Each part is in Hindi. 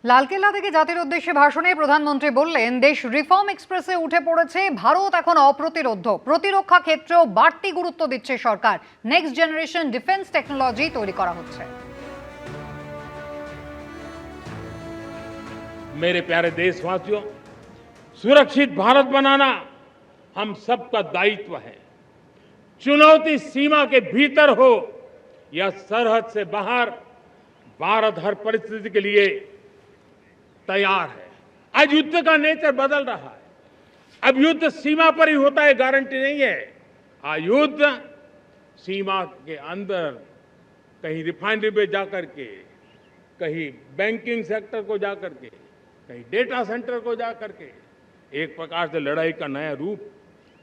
লালকেল্লা থেকে জাতির উদ্দেশ্যে ভাষণে প্রধানমন্ত্রী বললেন, দেশ রিফর্ম এক্সপ্রেসে উঠে পড়েছে, ভারত এখন অপ্রতিরোধ্য, প্রতিরক্ষা ক্ষেত্রেও বাড়তি গুরুত্ব দিচ্ছে সরকার, নেক্সট জেনারেশন ডিফেন্স টেকনোলজি তৈরি করা হচ্ছে। मेरे प्यारे देशवासियों, सुरक्षित भारत बनाना हम सबका दायित्व है। चुनौती सीमा के भीतर हो या सरहद से बाहर, भारत हर परिस्थिति के लिए तैयार है। आज युद्ध का नेचर बदल रहा है। अब युद्ध सीमा पर ही होता है, गारंटी नहीं है। आज युद्ध सीमा के अंदर, कहीं रिफाइनरी पे जाकर के, कहीं बैंकिंग सेक्टर को जाकर के, कहीं डेटा सेंटर को जाकर के, एक प्रकार से लड़ाई का नया रूप,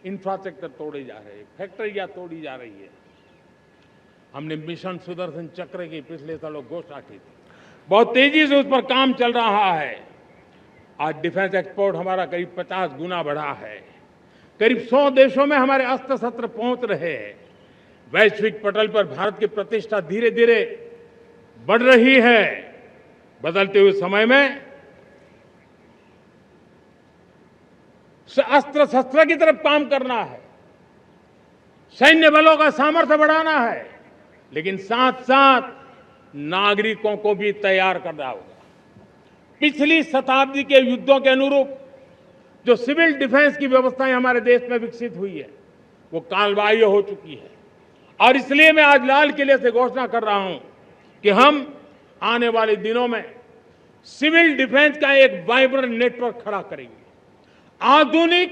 इंफ्रास्ट्रक्चर तोड़े जा रहे हैं, फैक्ट्रियां तोड़ी जा रही है। हमने मिशन सुदर्शन चक्र की पिछले सालों घोषणा की थी, बहुत तेजी से उस पर काम चल रहा है। आज डिफेंस एक्सपोर्ट हमारा करीब 50 गुना बढ़ा है। करीब 100 देशों में हमारे अस्त्र शस्त्र पहुंच रहे हैं। वैश्विक पटल पर भारत की प्रतिष्ठा धीरे धीरे बढ़ रही है। बदलते हुए समय में अस्त्र शस्त्र की तरफ काम करना है, सैन्य बलों का सामर्थ्य बढ़ाना है, लेकिन साथ साथ नागरिकों को भी तैयार करना होगा। पिछली शताब्दी के युद्धों के अनुरूप जो सिविल डिफेंस की व्यवस्थाएं हमारे देश में विकसित हुई है, वो कालबाह्य हो चुकी है। और इसलिए मैं आज लाल किले से घोषणा कर रहा हूं कि हम आने वाले दिनों में सिविल डिफेंस का एक वाइब्रेंट नेटवर्क खड़ा करेंगे। आधुनिक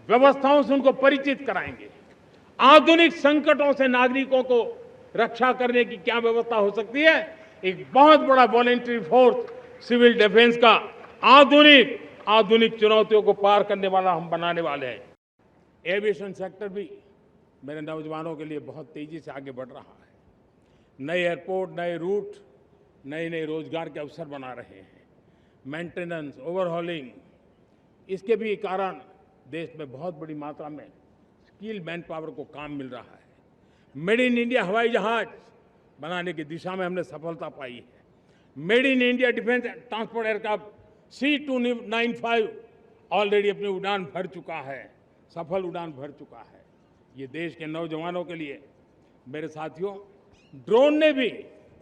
व्यवस्थाओं से उनको परिचित कराएंगे। आधुनिक संकटों से नागरिकों को रक्षा करने की क्या व्यवस्था हो सकती है, एक बहुत बड़ा वॉलंटरी फोर्स सिविल डिफेंस का आधुनिक चुनौतियों को पार करने वाला हम बनाने वाले हैं। एविएशन सेक्टर भी मेरे नौजवानों के लिए बहुत तेजी से आगे बढ़ रहा है। नए एयरपोर्ट, नए रूट, नए नए रोजगार के अवसर बना रहे हैं। मेंटेनेंस, ओवरहॉलिंग, इसके भी कारण देश में बहुत बड़ी मात्रा में स्किल मैन पावर को काम मिल रहा है। मेड इन इंडिया हवाई जहाज बनाने की दिशा में हमने सफलता पाई है। Made in India defence transport aircraft C295 already अपनी उड़ान भर चुका है, सफल उड़ान भर चुका है। ये देश के नौजवानों के लिए, मेरे साथियों, ड्रोन ने भी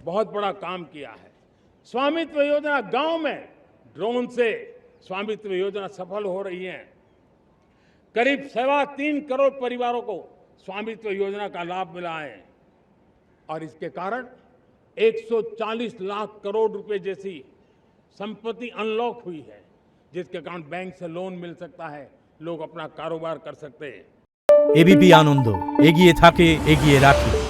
बहुत बड़ा काम किया है। स्वामित्व योजना, गांव में ड्रोन से स्वामित्व योजना सफल हो रही है। करीब 3.25 करोड़ परिवारों को स्वामित्व योजना का लाभ मिला है और इसके कारण 140 लाख करोड़ रुपए जैसी संपत्ति अनलॉक हुई है, जिसके कारण बैंक से लोन मिल सकता है, लोग अपना कारोबार कर सकते हैं। एबीपी आनंद एगिए थाके एगिए राखे।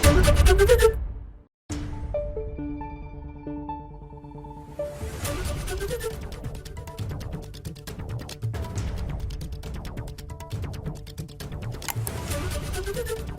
Thank you.